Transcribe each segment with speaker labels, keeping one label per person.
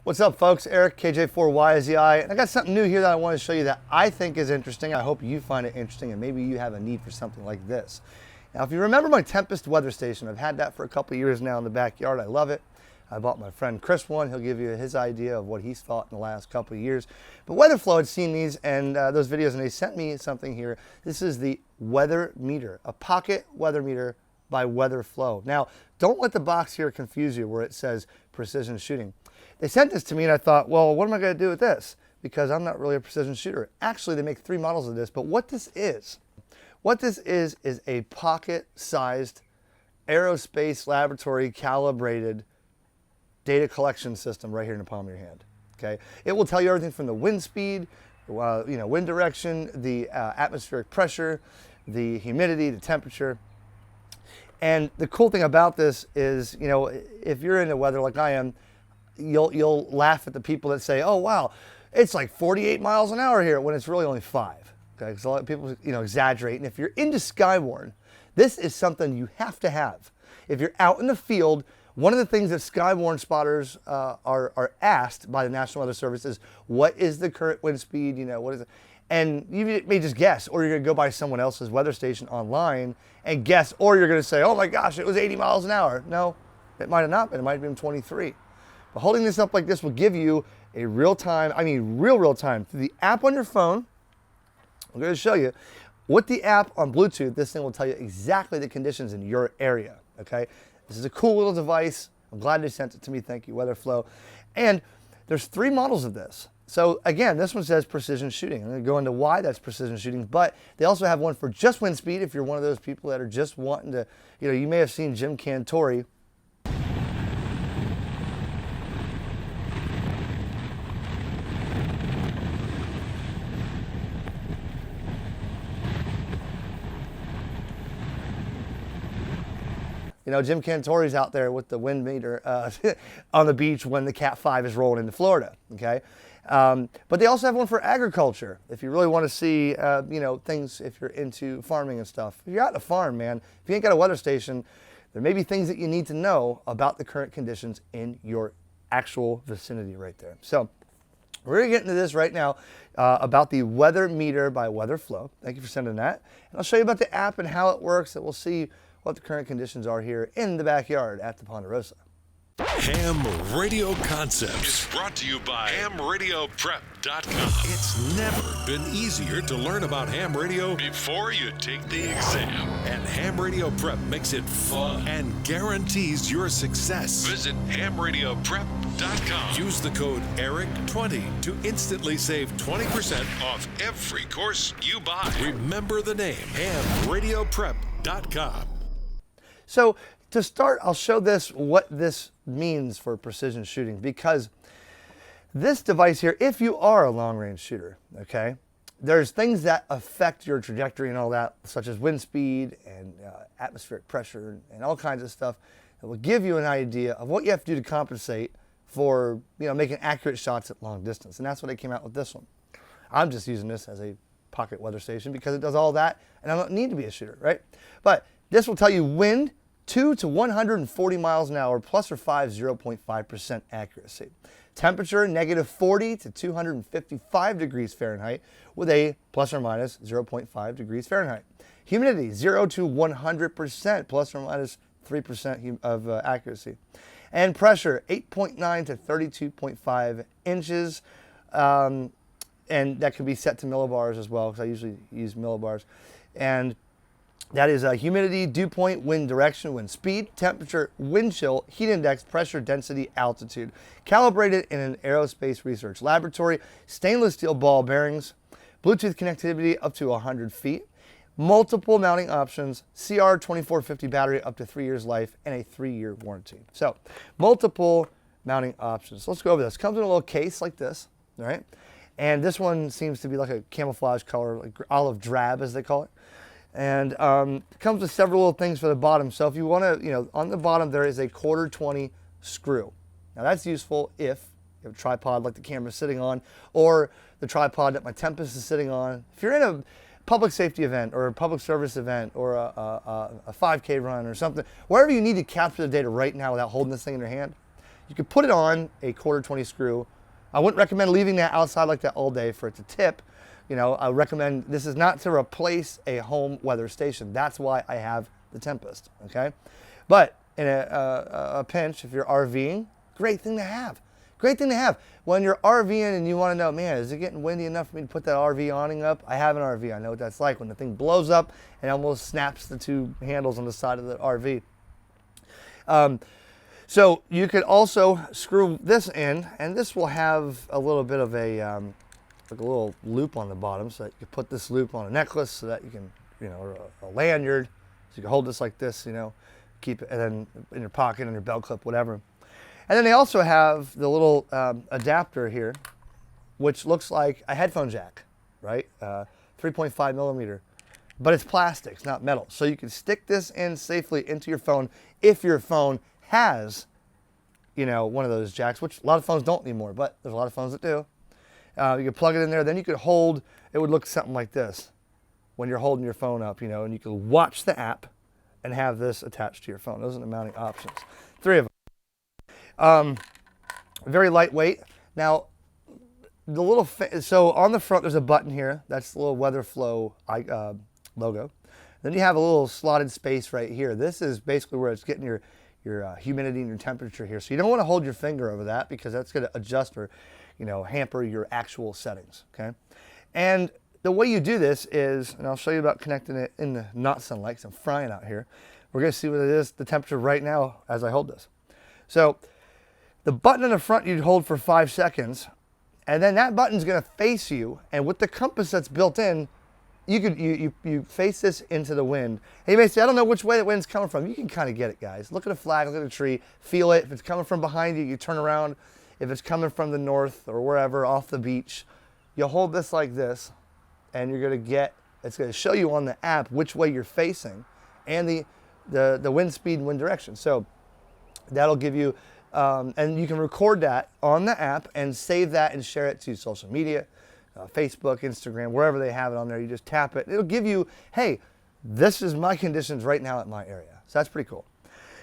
Speaker 1: What's up, folks? Eric, KJ4YZI, and I got something new here that I want to show you that I think is interesting. I hope you find it interesting, and maybe you have a need for something like this. Now, if you remember my Tempest weather station, I've had that for a couple of years now in the backyard. I love it. I bought my friend Chris one. He'll give you his idea of what he's thought in the last couple of years. But Weatherflow had seen these and those videos, and they sent me something here. This is the weather meter, a pocket weather meter by Weatherflow. Now, don't let the box here confuse you where it says precision shooting. They sent this to me and I thought, well, what am I going to do with this? Because I'm not really a precision shooter. Actually, they make 3 models of this, but what this is a pocket-sized aerospace laboratory calibrated data collection system right here in the palm of your hand. Okay, it will tell you everything from the wind speed, wind direction, the atmospheric pressure, the humidity, the temperature. And the cool thing about this is, if you're into weather like I am, you'll laugh at the people that say, oh wow, it's like 48 miles an hour here when it's really only 5. Okay, because a lot of people exaggerate. And if you're into Skywarn, this is something you have to have. If you're out in the field, one of the things that Skywarn spotters are asked by the National Weather Service is, what is the current wind speed? What is it? And you may just guess, or you're going to go by someone else's weather station online and guess, or you're going to say, oh my gosh, it was 80 miles an hour. No, it might have not been. It might have been 23. But holding this up like this will give you a real time, real time, through the app on your phone. I'm going to show you. With the app on Bluetooth, this thing will tell you exactly the conditions in your area, okay? This is a cool little device. I'm glad they sent it to me. Thank you, Weatherflow. And there's 3 models of this. So again, this one says precision shooting. I'm going to go into why that's precision shooting, but they also have one for just wind speed if you're one of those people that are just wanting to, you may have seen Jim Cantori. Jim Cantori's out there with the wind meter on the beach when the Cat 5 is rolling into Florida, okay? But they also have one for agriculture. If you really want to see, things, if you're into farming and stuff. If you're out on a farm, man, if you ain't got a weather station, there may be things that you need to know about the current conditions in your actual vicinity right there. So we're going to get into this right now about the weather meter by Weatherflow. Thank you for sending that. And I'll show you about the app and how it works, and we'll see what the current conditions are here in the backyard at the Ponderosa.
Speaker 2: Ham Radio Concepts is brought to you by HamRadioPrep.com. It's never been easier to learn about ham radio before you take the exam. And Ham Radio Prep makes it fun and guarantees your success. Visit HamRadioPrep.com. Use the code ERIC20 to instantly save 20% off every course you buy. Remember the name, HamRadioPrep.com.
Speaker 1: So to start, I'll show this what this means for precision shooting, because this device here, if you are a long-range shooter, okay, there's things that affect your trajectory and all that, such as wind speed and atmospheric pressure and all kinds of stuff that will give you an idea of what you have to do to compensate for making accurate shots at long distance. And that's why they came out with this one. I'm just using this as a pocket weather station because it does all that, and I don't need to be a shooter, right? But this will tell you wind 2 to 140 miles an hour, plus or 0.5% accuracy. Temperature -40 to 255 degrees Fahrenheit with a plus or minus 0.5 degrees Fahrenheit. Humidity 0 to 100%, plus or minus 3% of accuracy. And pressure 8.9 to 32.5 inches. And that can be set to millibars as well, because I usually use millibars. And that is humidity, dew point, wind direction, wind speed, temperature, wind chill, heat index, pressure, density, altitude. Calibrated in an aerospace research laboratory, stainless steel ball bearings, Bluetooth connectivity up to 100 feet, multiple mounting options, CR2450 battery up to 3 years life, and a 3-year warranty. So, multiple mounting options. Let's go over this. Comes in a little case like this, all right? And this one seems to be like a camouflage color, like olive drab as they call it. And it comes with several little things for the bottom. So if you want to, on the bottom there is a 1/4-20 screw. Now that's useful if you have a tripod like the camera's sitting on, or the tripod that my Tempest is sitting on. If you're in a public safety event or a public service event or a 5K run or something, wherever you need to capture the data right now without holding this thing in your hand, You could put it on a 1/4 screw. I wouldn't recommend leaving that outside like that all day for it to tip. I recommend, this is not to replace a home weather station. That's why I have the Tempest, okay? But in a pinch, if you're RVing, great thing to have. Great thing to have. When you're RVing and you want to know, man, is it getting windy enough for me to put that RV awning up? I have an RV. I know what that's like when the thing blows up and almost snaps the two handles on the side of the RV. So you could also screw this in, and this will have a little bit of a like a little loop on the bottom, so that you can put this loop on a necklace, so that you can, or a lanyard, so you can hold this like this, keep it, and then in your pocket, in your belt clip, whatever. And then they also have the little adapter here, which looks like a headphone jack, right? 3.5 millimeter, but it's plastic, it's not metal. So you can stick this in safely into your phone if your phone has, one of those jacks, which a lot of phones don't anymore, but there's a lot of phones that do. You can plug it in there, then you could hold, it would look something like this when you're holding your phone up, and you can watch the app and have this attached to your phone. Those are the mounting options. 3 of them. Very lightweight. Now, the little, so on the front there's a button here. That's the little Weatherflow logo. Then you have a little slotted space right here. This is basically where it's getting your humidity and your temperature here. So you don't want to hold your finger over that, because that's going to adjust or, hamper your actual settings, okay? And the way you do this is, and I'll show you about connecting it in the not sunlight, because I'm frying out here. We're going to see what it is, the temperature right now as I hold this. So the button in the front you'd hold for 5 seconds, and then that button's going to face you, and with the compass that's built in, you face this into the wind. And you may say, I don't know which way the wind's coming from. You can kind of get it, guys. Look at a flag, look at a tree, feel it. If it's coming from behind you, you turn around. If it's coming from the north or wherever, off the beach, you'll hold this like this, and you're going to get, it's going to show you on the app which way you're facing and the wind speed and wind direction. So that'll give you, and you can record that on the app and save that and share it to social media. Facebook, Instagram, wherever they have it on there, you just tap it. It'll give you, hey, this is my conditions right now at my area. So that's pretty cool.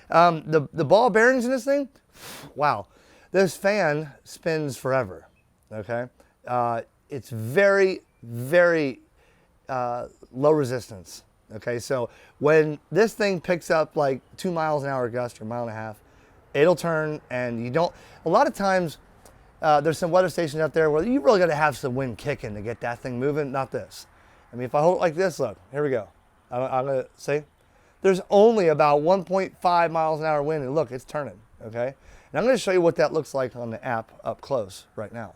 Speaker 1: The ball bearings in this thing, wow. This fan spins forever, okay? It's very, very low resistance, okay? So when this thing picks up like 2 miles an hour gust or 1.5 miles, it'll turn, and you don't, a lot of times, there's some weather stations out there where you really got to have some wind kicking to get that thing moving. Not this. I mean, if I hold it like this, look, here we go. I'm going to say there's only about 1.5 miles an hour wind, and look, it's turning, okay? And I'm going to show you what that looks like on the app up close right now.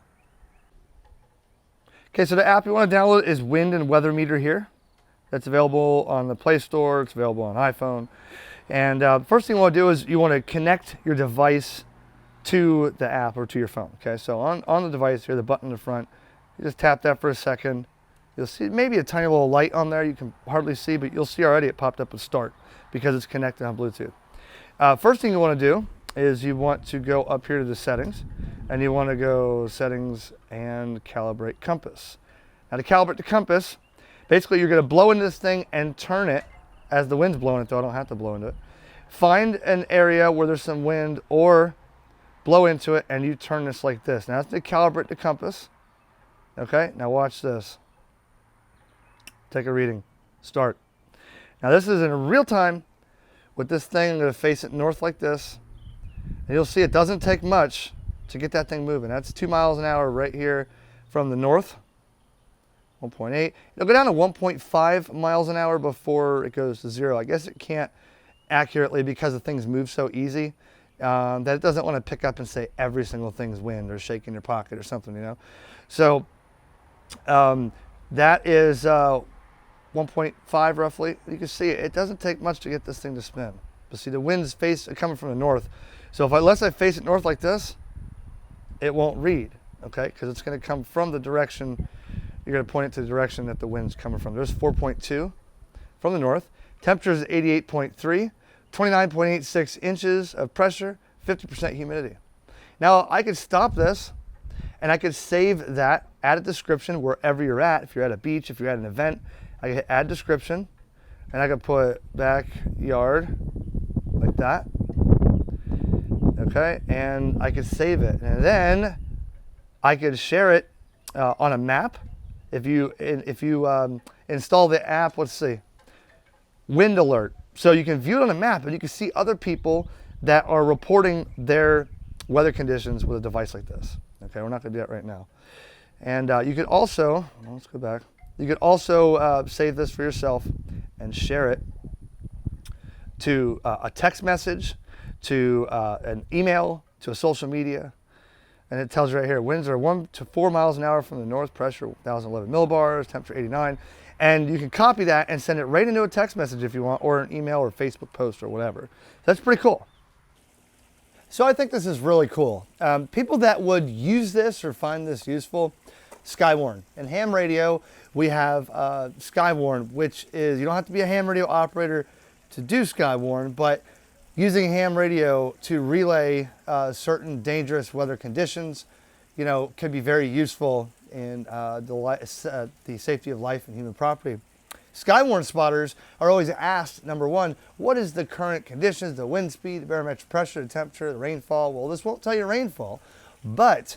Speaker 1: Okay, so the app you want to download is Wind and Weather Meter here. That's available on the Play Store. It's available on iPhone. And first thing you want to do is you want to connect your device to the app or to your phone. Okay, so on the device here, the button in the front, you just tap that for a second. You'll see maybe a tiny little light on there you can hardly see, but you'll see already it popped up with start because it's connected on Bluetooth. First thing you want to do is you want to go up here to the settings, and you want to go settings and calibrate compass. Now to calibrate the compass, basically you're going to blow into this thing and turn it as the wind's blowing it, though I don't have to blow into it. Find an area where there's some wind or blow into it, and you turn this like this. Now that's to calibrate the compass. Okay, now watch this. Take a reading. Start. Now this is in real time with this thing. I'm going to face it north like this. And you'll see it doesn't take much to get that thing moving. That's 2 miles an hour right here from the north. 1.8. It'll go down to 1.5 miles an hour before it goes to 0. I guess it can't accurately because the things move so easy. That it doesn't want to pick up and say every single thing's wind or shake in your pocket or something, So that is 1.5 roughly. You can see it doesn't take much to get this thing to spin. But see, the wind's coming from the north. So unless I face it north like this, it won't read, okay? Because it's going to come from the direction, you're going to point it to the direction that the wind's coming from. There's 4.2 from the north. Temperature is 88.3. 29.86 inches of pressure, 50% humidity. Now I could stop this and I could save that, add a description wherever you're at. If you're at a beach, if you're at an event, I could add description, and I could put backyard like that. Okay, and I could save it, and then I could share it on a map. If you install the app, let's see, Wind Alert. So you can view it on a map, and you can see other people that are reporting their weather conditions with a device like this. Okay, we're not going to do that right now. And you could also, well, let's go back. You could also save this for yourself and share it to a text message, to an email, to a social media. And it tells you right here, winds are 1 to 4 miles an hour from the north, pressure 1,011 millibars, temperature 89. And you can copy that and send it right into a text message if you want, or an email or Facebook post or whatever. That's pretty cool. So I think this is really cool. People that would use this or find this useful, Skywarn. In ham radio, we have Skywarn, which is, you don't have to be a ham radio operator to do Skywarn, but using ham radio to relay certain dangerous weather conditions, you know, can be very useful in the safety of life and human property. Skywarn spotters are always asked, number one, what is the current conditions, the wind speed, the barometric pressure, the temperature, the rainfall? Well, this won't tell you rainfall, but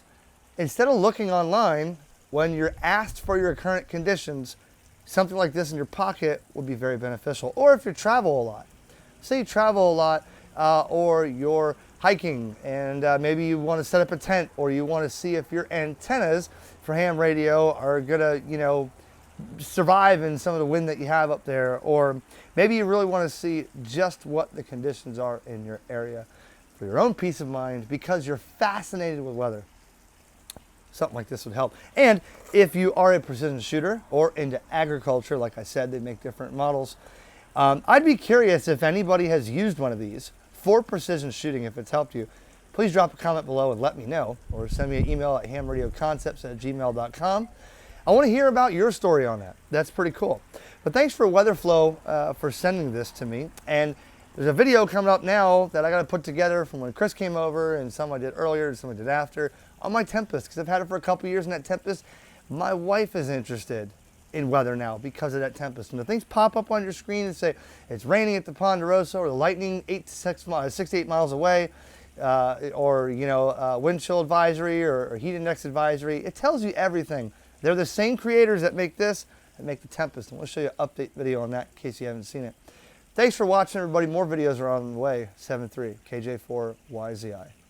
Speaker 1: instead of looking online, when you're asked for your current conditions, something like this in your pocket will be very beneficial. Or if you travel a lot. Say you travel a lot, or you're hiking and maybe you want to set up a tent, or you want to see if your antennas for ham radio are gonna, you know, survive in some of the wind that you have up there, or maybe you really want to see just what the conditions are in your area for your own peace of mind because you're fascinated with weather. Something like this would help. And if you are a precision shooter or into agriculture, like I said, they make different models. I'd be curious if anybody has used one of these for precision shooting. If it's helped you, please drop a comment below and let me know, or send me an email at hamradioconcepts@gmail.com. I want to hear about your story on that. That's pretty cool. But thanks for Weatherflow for sending this to me. And there's a video coming up now that I got to put together from when Chris came over, and some I did earlier and some I did after, on my Tempest, because I've had it for a couple years in that Tempest. My wife is interested in weather now because of that Tempest. And the things pop up on your screen and say it's raining at the Ponderosa, or the lightning 6 to 8 miles away, or you know, wind chill advisory or heat index advisory. It tells you everything. They're the same creators that make this and make the Tempest. And we'll show you an update video on that in case you haven't seen it. Thanks for watching, everybody. More videos are on the way. 7.3 KJ4YZI.